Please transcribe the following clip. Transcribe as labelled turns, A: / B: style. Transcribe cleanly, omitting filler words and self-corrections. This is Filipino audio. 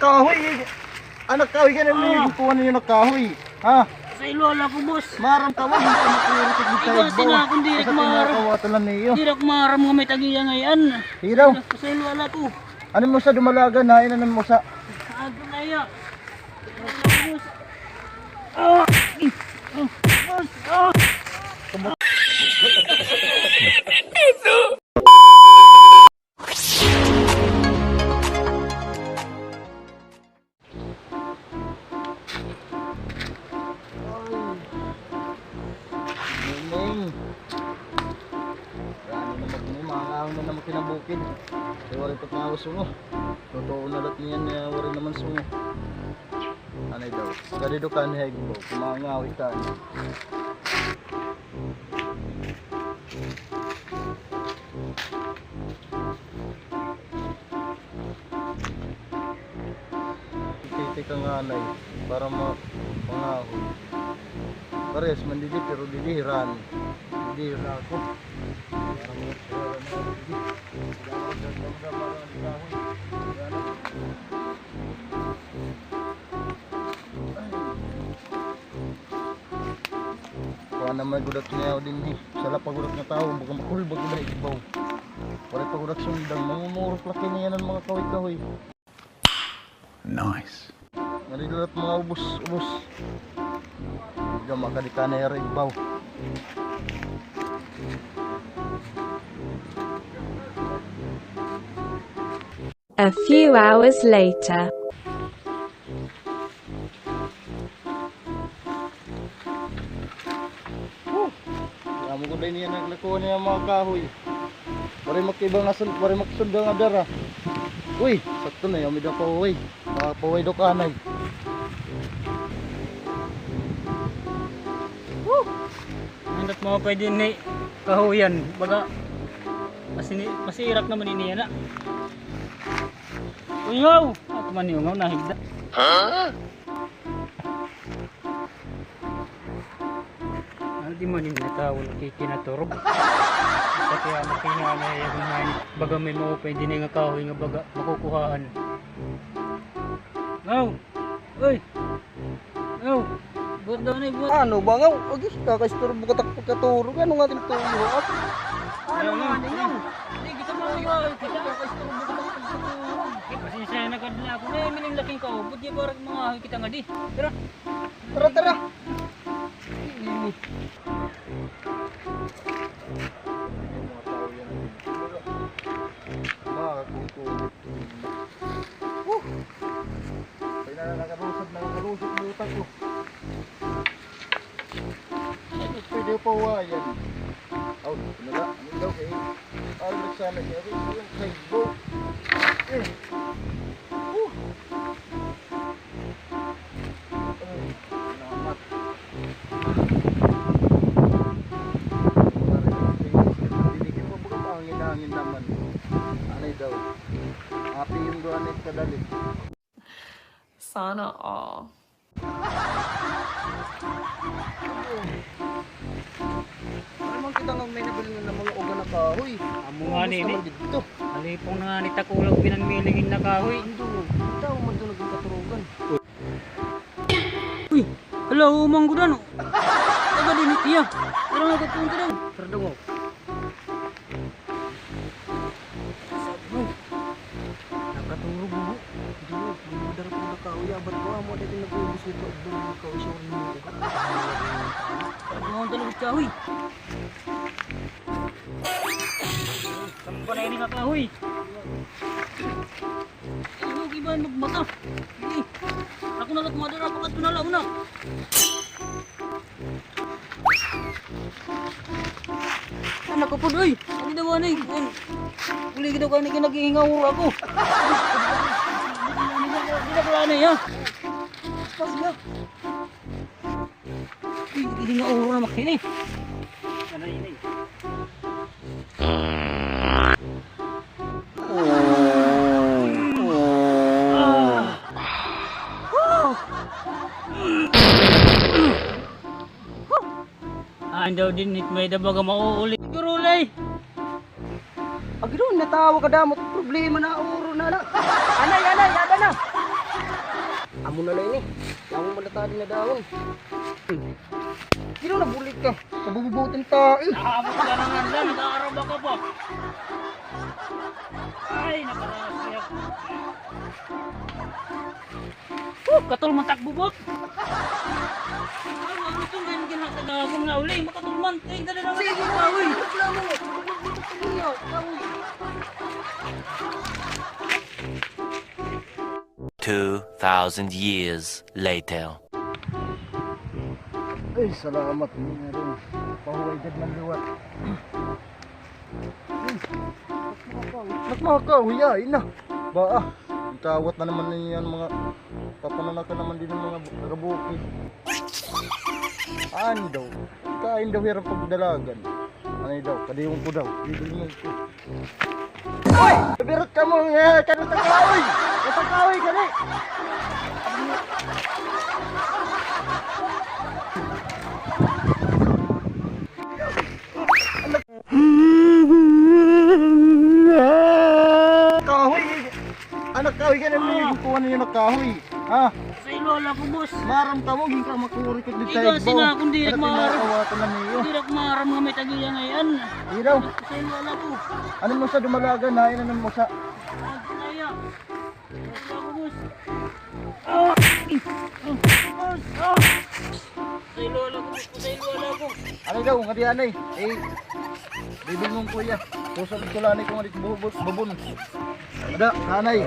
A: nakahoy. Anak kahoy ka na may kuha ninyo nakahoy. Ha?
B: Sa ilola ko, boss.
A: Maram ka mo.
B: Ikaw sila kung di rin maram. Di rin maram nga may tagiya ngayon.
A: Hiraw.
B: Sa ilola ko.
A: Ano mo sa dumalaga na? Ano mo sa?
B: Ano na iya?
A: Kinabukid. Kaya wala ito nga sungo. Totoo na lahat niyan na wala naman sungo. Anay daw. Kadido ka ni Hegbo. Kumangawi ka. Titi ka nga anay. Para mangawi. Pares mandidi pero didihiran. Didihiran ako. Kuha naman gudak niya din eh. Sala pagudak na tao, baga makulbag na ibaw. Pare pagudak sundang, mangumurok laki niya ng mga kahoy-kahoy. Nice. Narilat mga ubos-ubos. Gama ka di ka na yara ibaw.
C: A few hours later.
A: Amo ko din niya naglakuha niya mga kahoy. Pare makibang asan, pare maksunda nga dara. Uy, sakto na yung mida pa uwi. Mga paway do kanay.
B: Handat mo pwede ni kahuyan. Baga, masirap naman iniya na. Ungaw! At man yung ungaw nahigda. Ano di man yung natawal kikinaturog. Kaya makinga na yung man. Baga may mga pwede na nga kahoy nga baga makukuhaan. Ngaw! Uy! Ngaw! Buat daw na buat.
A: Ano ba nga? Agis kakasturbo katurog. Ano nga tinutuyo ako?
B: Ano nga ninyo? Hindi kita mo yun. Kita kakasturbo ka pasensya na kadla ako na mining laking kaubot di parang mga kita nga di. Tara.
A: Tara, tara. Kaya na nakalusot na utak ko. Pwede pa wayan. Aw, nila, ano daw kayo? Parang nagsana niya. Yung kaibo. Salamat. Diligyan mo ba pangin-hangin naman? Anay daw. Happy yung doon ay kadali.
D: Sana all.
A: Naman kita nga may nabili na mga uga na kahoy.
B: Amo nga ni ni.
A: Dito.
B: Alipong na ni takulog pinangmilingin na kahoy.
A: Ito, man doon naging katurugan.
B: Uy, hello manggudan. Taga dinit iya. Pero nagpunta daw. Perdong mo. Nakaturog mo.
A: Dito, darap mo na kahoy. Abat ko, amo dito nag-ubus nito. Doon na kahoy siya rin mo uga.
B: Ano ang talong kahoy? Sampan ini nga kahoy. Ano iba magmata? Hindi. Ako na lang kumadara ako at kunala una. Anak ko po doy. Ano daw ano eh. Uli kita ka na nag-iingaw ako. Hindi na pala na ya. Pas ya. Hindi nga uro na makini. Ano ini? Andaw din nit may dabaga mauuli. Turulay.
A: Agdo, natawa ka damot. Problema na uro na na. Anay, ada na. Amo na lang ini. Amo malatadi na daon. Kino na bulit ka. Nabububutin ta.
B: Nakabot ka na nga dyan, nag-aaraba ka pa. Ay, nakarasya. Katul man tagbubot. Ay, ano ito ngayon ginagagawin nga uli. Makatulman. Ay, dali na
A: Sige
B: naman.
A: na, uy.
D: Two 2,000 years later.
A: Ay, salamat. Meron. Pahuway dyan ng liwat. Nagmakaw, hiyain na. Ba, ikawat na naman yan mga papananaka naman din ng mga kabukid. Ano daw? Kain daw hirap pagdalagan. Ano daw? Kadiwang ko daw. Bibili ko. Uy! Birot ka mo! Kanong takaoy! Takaoy ka rin! Kahoy! Anak kahoy ka naman! Kukuha na yung nakahoy! Ha?
B: Sa ilola ko, boss.
A: Maram ka mo! Hindi ka makuri ka dito
B: Ikaw sina, kundi maram.
A: Pinakawatan na niyo.
B: Hindi ako maram nga may tagiya ngayon.
A: Ilaw!
B: Sa ilola ko.
A: Ano mo sa dumalaga na? Ano mo sa...
B: Ang kinaya. Sa ako, boss. Sa ilola ko, boss. Sa ilola ko.
A: Ano daw? Nga diyan ay. Bibig mong kuya. Kusang tulanay ko nga dito babon. Ada, nanay.